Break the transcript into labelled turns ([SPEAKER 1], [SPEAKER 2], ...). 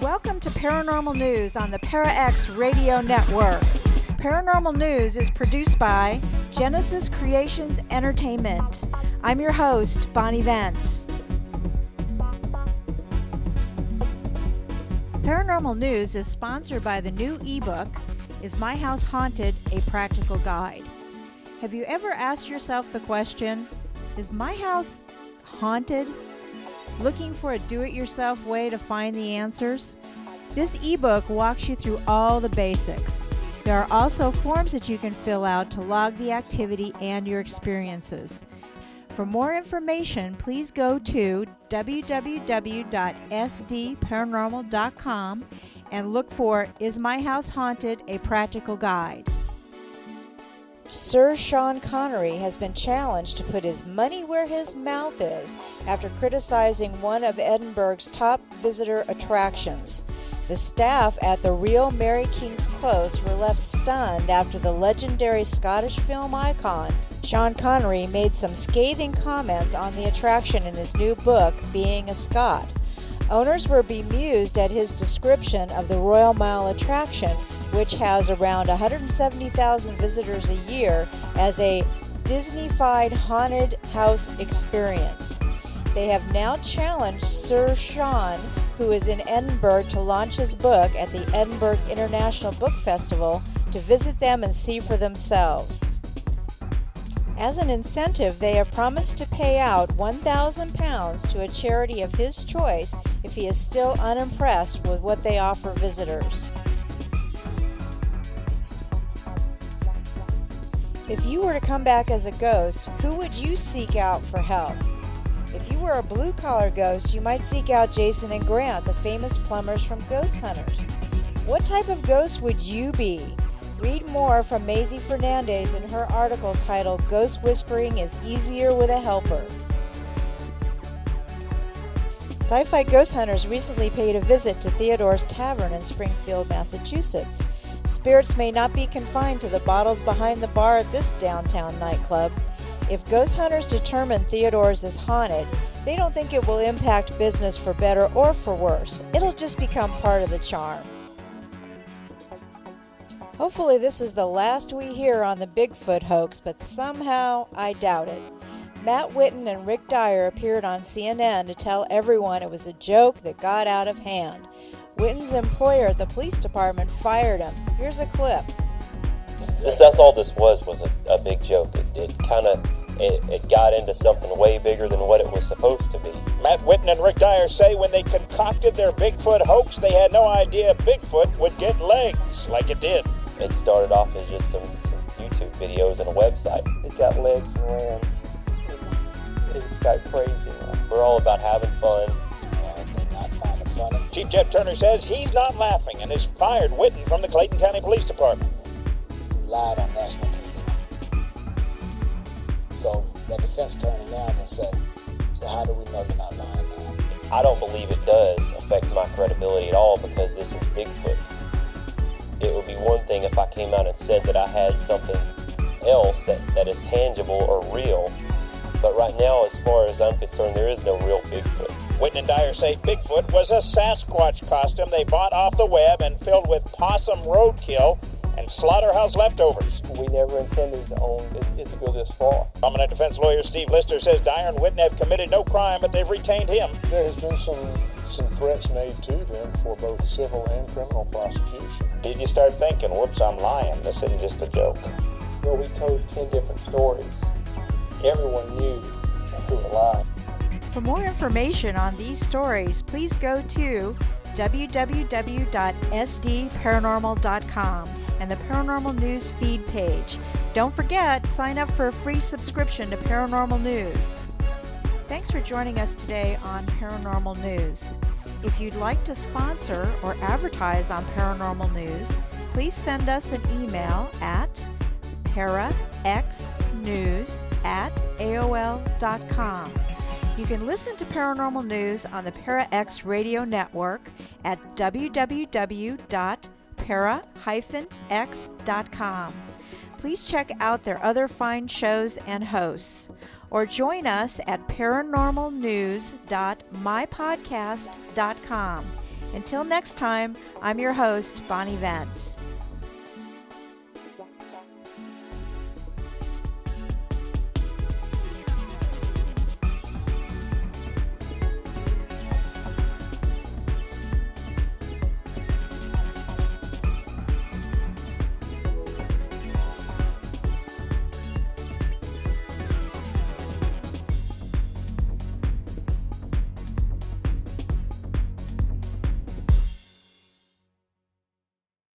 [SPEAKER 1] Welcome to Paranormal News on the Para-X Radio Network. Paranormal News is produced by Genesis Creations Entertainment. I'm your host, Bonnie Vent. Paranormal News is sponsored by the new ebook, Is My House Haunted? A Practical Guide. Have you ever asked yourself the question, is my house haunted? Looking for a do-it-yourself way to find the answers? This ebook walks you through all the basics. There are also forms that you can fill out to log the activity and your experiences. For more information, please go to www.sdparanormal.com and look for Is My House Haunted? A Practical Guide. Sir Sean Connery has been challenged to put his money where his mouth is after criticizing one of Edinburgh's top visitor attractions. The staff at the Real Mary King's Close were left stunned after the legendary Scottish film icon Sean Connery made some scathing comments on the attraction in his new book, Being a Scot. Owners were bemused at his description of the Royal Mile attraction, which has around 170,000 visitors a year, as a Disney-fied haunted house experience. They have now challenged Sir Sean, who is in Edinburgh, to launch his book at the Edinburgh International Book Festival, to visit them and see for themselves. As an incentive, they have promised to pay out £1,000 to a charity of his choice if he is still unimpressed with what they offer visitors. If you were to come back as a ghost, who would you seek out for help? If you were a blue-collar ghost, you might seek out Jason and Grant, the famous plumbers from Ghost Hunters. What type of ghost would you be? Read more from Maisie Fernandez in her article titled Ghost Whispering is Easier with a Helper. SCIFI Ghost Hunters recently paid a visit to Theodore's Tavern in Springfield, Massachusetts. Spirits may not be confined to the bottles behind the bar at this downtown nightclub. If ghost hunters determine Theodore's is haunted, they don't think it will impact business for better or for worse. It'll just become part of the charm. Hopefully this is the last we hear on the Bigfoot hoax, but somehow I doubt it. Matt Whitten and Rick Dyer appeared on CNN to tell everyone it was a joke that got out of hand. Whitten's employer at the police department fired him. Here's a clip.
[SPEAKER 2] That's all this was a big joke. It got into something way bigger than what it was supposed to be.
[SPEAKER 3] Matt Whitten and Rick Dyer say when they concocted their Bigfoot hoax, they had no idea Bigfoot would get legs like it did.
[SPEAKER 2] It started off as just some YouTube videos and a website. It got legs and ran. It got crazy. We're all about having fun.
[SPEAKER 3] Chief Jeff Turner says he's not laughing and has fired Whitten from the Clayton County Police Department.
[SPEAKER 4] He lied on national TV. So the defense attorney now can say, so how do we know you're not lying now?
[SPEAKER 2] I don't believe it does affect my credibility at all because this is Bigfoot. It would be one thing if I came out and said that I had something else that is tangible or real. But right now, as far as I'm concerned, there is no real Bigfoot.
[SPEAKER 3] Whitten and Dyer say Bigfoot was a Sasquatch costume they bought off the web and filled with possum roadkill and slaughterhouse leftovers.
[SPEAKER 2] We never intended to go this far.
[SPEAKER 3] Prominent defense lawyer Steve Lister says Dyer and Whitten have committed no crime, but they've retained him.
[SPEAKER 5] There has been some threats made to them for both civil and criminal prosecution.
[SPEAKER 3] Did you start thinking, whoops, I'm lying, this isn't just a joke?
[SPEAKER 2] Well, we told 10 different stories. Everyone knew who lied.
[SPEAKER 1] For more information on these stories, please go to www.sdparanormal.com and the Paranormal News feed page. Don't forget, sign up for a free subscription to Paranormal News. Thanks for joining us today on Paranormal News. If you'd like to sponsor or advertise on Paranormal News, please send us an email at paraxnews@aol.com. You can listen to Paranormal News on the Para-X Radio Network at www.para-x.com. Please check out their other fine shows and hosts, or join us at paranormalnews.mypodcast.com. Until next time, I'm your host, Bonnie Vent.